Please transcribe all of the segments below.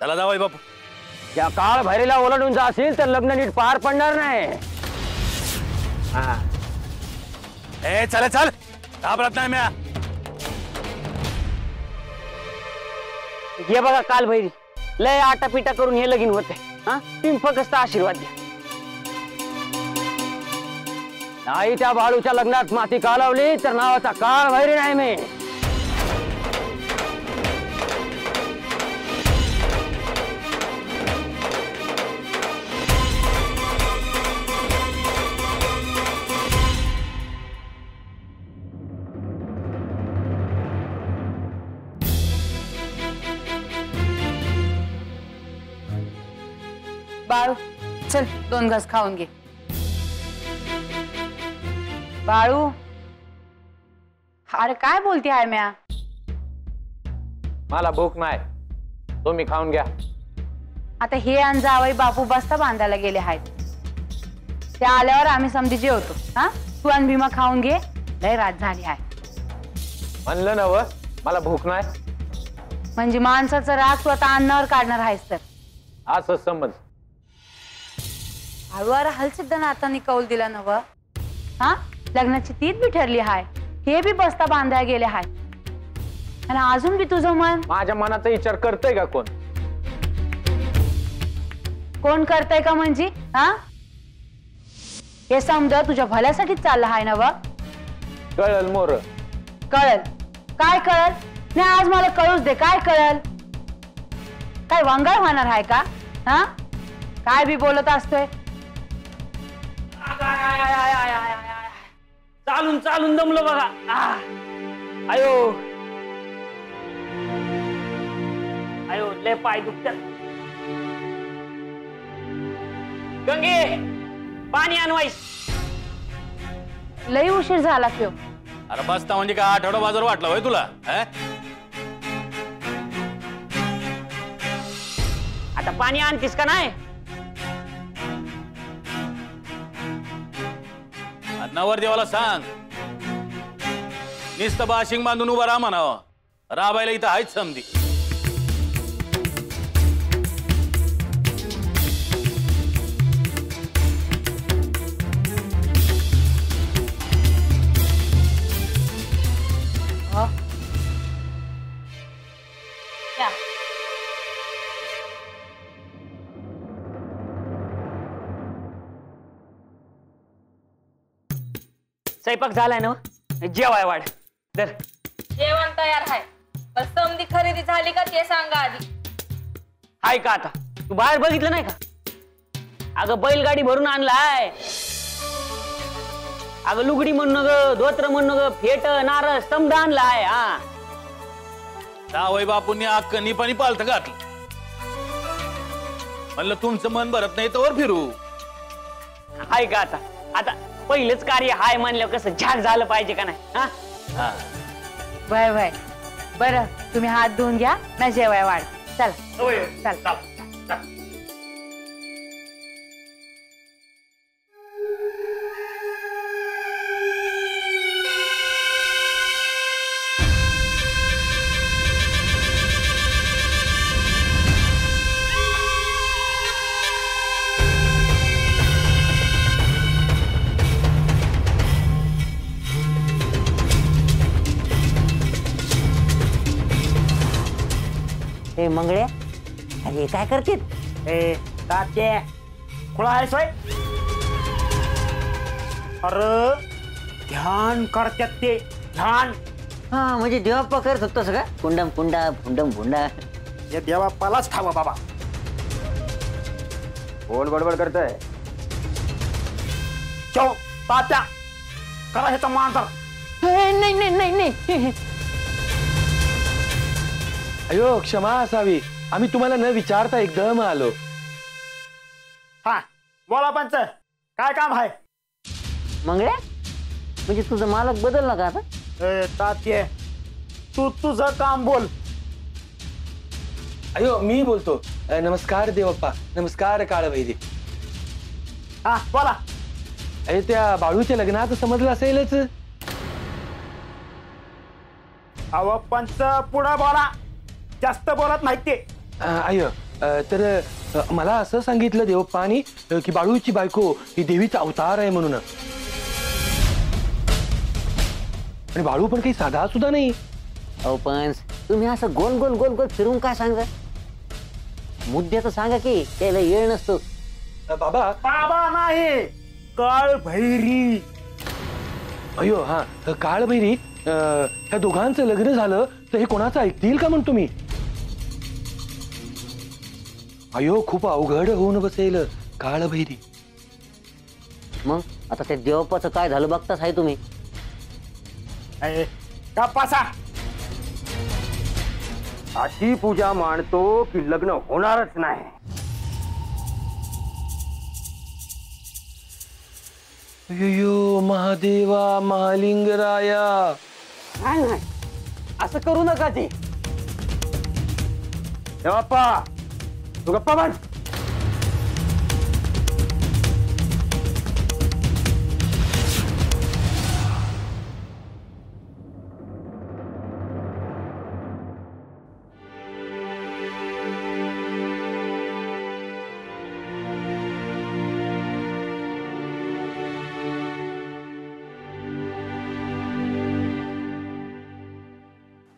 चला जावई बापू. या काळ भैरीला ओलांडून जाशील तर लग्न नीट पार पडणार नाही. ए चल चल घाबरत नाही म्या. हे बघा काल भैरी लय आटापिटा करून हे लगीन होते. हा तुम्ही फक्त आशीर्वाद द्या. नाही त्या बाळूच्या लग्नात माती कालवली तर नावाचा काळ भैरी नाही मी. बाळू चल 2 घास खाऊन घे. बाळू अरे काय बोलते आहे म्या. मला भूक नाही, तुम्ही खाऊन घ्या. आता हे आणि जावई बापू बस्ता बांधायला गेले आहेत. त्या आल्यावर आम्ही समधी जेवतो. हा तू आणि भीमा खाऊन घे, लय रात झाली आहे. म्हणलं ना व मला भूक नाही. म्हणजे माणसाचं राग तू आता अन्नावर काढणार आहेस तर असं समज. हळूवार हलसिद्धांना आता कौल दिला नव. हा लग्नाची तीच बी ठरली हाय, हे बी बस्ता बांधायला गेले हाय आणि अजून बी तुझं मन. माझ्या मनाचा विचार करतय का कोण? कोण करतय का म्हणजे? हा हे समजा तुझ्या भल्यासाठीच चाललं हाय नव. कळल मोर. कळल काय कळल? नाही आज मला कळूच दे काय कळल. काय वंगाळ होणार आहे का? हा काय बी बोलत असतोय. चालून चालून दमलो बघा. आयो आयो लय पाय दुखतात. गंगे पाणी आणवाईस. लई उशीर झाला किंवा. अरे बसता म्हणजे काय आठवडा बाजार वाटला होय तुला? आता पाणी आणतीस का नाही? नवरदेवाला सांग नुसतं बाशिंग बांधून उभा राहा म्हणावं. राबायला इथं आहेच समधी. स्वयंपाक झालाय ना? जेवाय वाढ. तर जेवण तयार आहे, पण समधी खरेदी झाली का ते सांगा आधी. हाय का आता? तू बाहेर बघितलं नाही का? अगं बैलगाडी भरून आणलाय. अगं लुगडी म्हणून ग, धोत्र म्हणून ग, फेट नारळ स्तंभ आणलाय. हा जावई बापूंनी अक्कनी पाणी पालत घातलं. म्हणलं तुमचं मन भरत नाही तर फिरू. हाय का आता? आता पहिलेच कार्य हाय म्हणल्यावर कसं झाक झालं पाहिजे का नाही? हा वय वय बरं तुम्ही हात धुवून घ्या ना जेवाय वाढ. चल चल. ए मंगळ्या अरे काय करते? ए तात्या खुळा आहेस होय? अरे ध्यान करतात ते ध्यान. हा म्हणजे देवाप्पा करत होत का? कुंडम कुंडा भुंडम भुंडा. हे देवाप्पालाच ठावा बाबा. कोण बडबड करतय? चौ तात्या करा ह्याचा मांजर. नाही नाही नाही नाही. अयो क्षमा असावी, आम्ही तुम्हाला न विचारता एकदम आलो. हा बोला पंच, काय काम आहे? मंगळ्या म्हणजे तुझं मालक बदलला का आता? तात्ये तू तुझं काम बोल. अयो मी बोलतो. नमस्कार देवप्पा. नमस्कार काळभैरी. हा बोला. अरे त्या बाळूच्या लग्नात समजलं असेलच. अव पंच पुढं बोला, जास्त बोलत नाही ते. अयो तर मला असं सांगितलं देवप्पानी की बाळूची बायको ही देवीचा अवतार आहे म्हणून. आणि बाळू पण काही साधा सुद्धा नाही. अहो पण तुम्ही असं गोल गोल गोल गोल फिरून काय सांगा, मुद्द्याचं सांगा की त्याला येळ नसतो. बाबा बाबा नाही, काळ भैरी. अयो हा काळभैरी, ह्या दोघांचं लग्न झालं तर हे कोणाचं ऐकतील का म्हणतो मी. अयो खूप अवघड होऊन बसेल काळभैरी. मग आता त्या देवप्पाचं काय झालं बघताच आहे तुम्ही. अरे, गप्पासा. अशी पूजा मांडतो की लग्न होणारच नाही. अयो महादेवा महालिंगराया. नाही नाही, असं करू नका ते. बाप्पा तू गप्पा बन.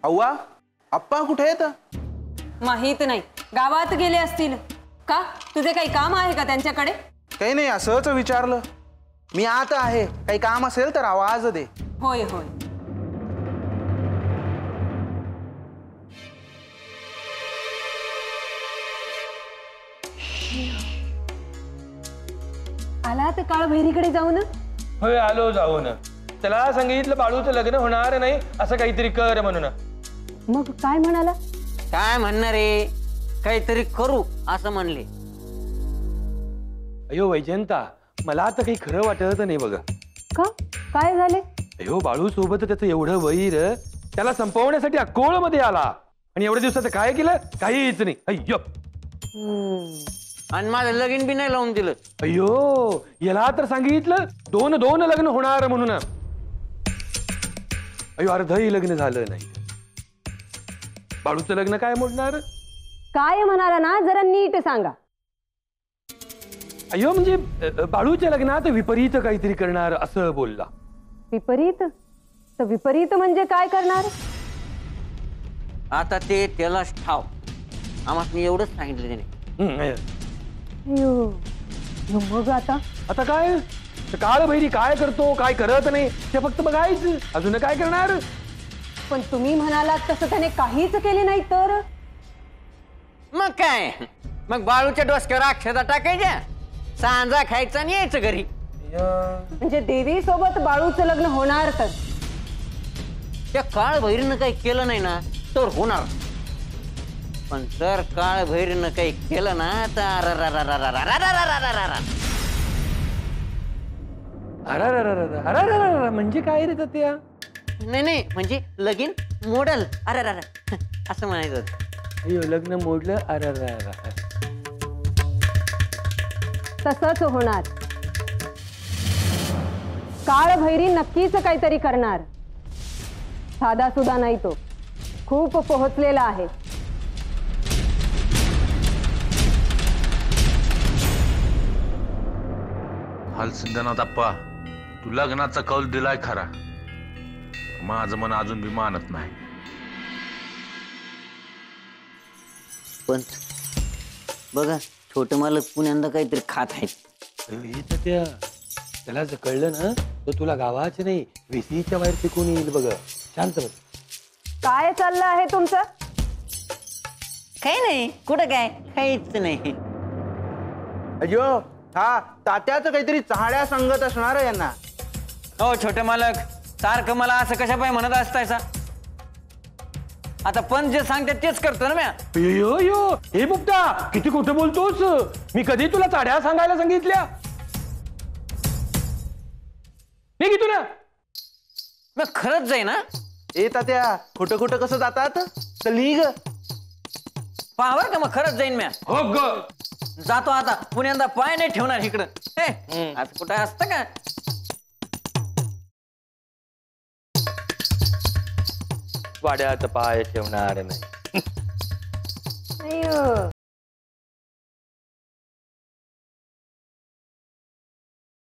अव्वा आप्पा कुठे आहेत? माहित नाही, गावात गेले असतील. का तुझे काही काम आहे का त्यांच्याकडे? काही नाही, असंच विचारलं. मी आता आहे, काही काम असेल तर आवाज दे. होय होय. आला तर काळ भैरीकडे जाऊ ना. होय आलो जाऊन. त्याला सांगितलं बाळूचं लग्न होणार नाही असं काहीतरी कर म्हणून. मग काय म्हणाला? काय म्हणणार रे, काहीतरी करू असं म्हणले. अयो वैजंता, मला आता काही खरं वाटत नाही बघा. का काय झाले? अयो बाळू सोबत त्याचं एवढं वैर, त्याला संपवण्यासाठी अक्कोळ मध्ये आला आणि एवढ्या दिवसाचं काय केलं? काहीच नाही. अय्यो आणि माझं लगीन बी नाही लावून दिलं. अयो याला तर सांगितलं दोन दोन लग्न होणार म्हणून. अयो अर्धही लग्न झालं नाही. बाळूचं लग्न काय मोडणार? काय म्हणाला ना, जरा नीट सांगा. अयो म्हणजे बाळूच्या लग्नात विपरीत काहीतरी करणार असं बोलला. विपरीत? तर विपरीत म्हणजे काय करणार? आता ते त्यालाच ठाव. आम्हाला एवढंच सांगितलं त्याने. मग आता आता काय काळ भैरी काय करतो काय करत नाही ते फक्त बघायचं. अजून काय करणार? पण तुम्ही म्हणालात तसं त्याने काहीच केले नाही तर? मग काय, मग बाळूच्या डोसक्यावर अक्षता टाकायच्या, सांजा खायचा आणि यायचं घरी. म्हणजे देवी सोबत बाळूचं लग्न होणार तर? त्या काळ भैरीनं काही केलं नाही ना तर होणार, पण जर काळ भैरीनं काही केलं ना तर अरे म्हणजे काय रे त्या? नाही नाही, म्हणजे लगीन मोडल. अरे असं म्हणायचं होतं. अयो लग्न मोडलं. अरे तसंच होणार. काळ भैरी नक्कीच काहीतरी करणार. साधा सुद्धा नाही तो, खूप पोहोचलेला आहे. हलसिद्धनाथ अप्पा, तू लग्नाचा कौल दिलाय खरा, माझं मन अजून बी मानत नाही. पण बघा, छोटे मालक पुण्यांदा काहीतरी खात आहेत. त्याला जर कळलं ना तर तुला गावाचे नाही विसीच्या बाहेर फेकून येईल. बघ शांत बस. काय चाललं आहे तुमचं? काही नाही. कुठं काय, काहीच नाही. अयो हा तात्याचं काहीतरी चहाड्या सांगत असणार आहे यांना. हो छोटे मालक, सारखं मला असं कशा पाय म्हणत असतायसा? आता पण जे सांगते तेच करतो ना म्या. यो यो हे बुकटा, किती खोटं बोलतोस. मी कधी तुला चाड्या सांगायला सांगितल्या? निघ इथून. मग खरंच जाई ना. ए तात्या, खोटं खोटं कसं जातात? चल निघ. पावर का मग खरंच जाईन म्या. हो ग. जातो आता. पुण्यांदा पाय नाही ठेवणार इकडं. असं कुठं असतं का? वाड्यात पाय ठेवणार नाही. अय्यो,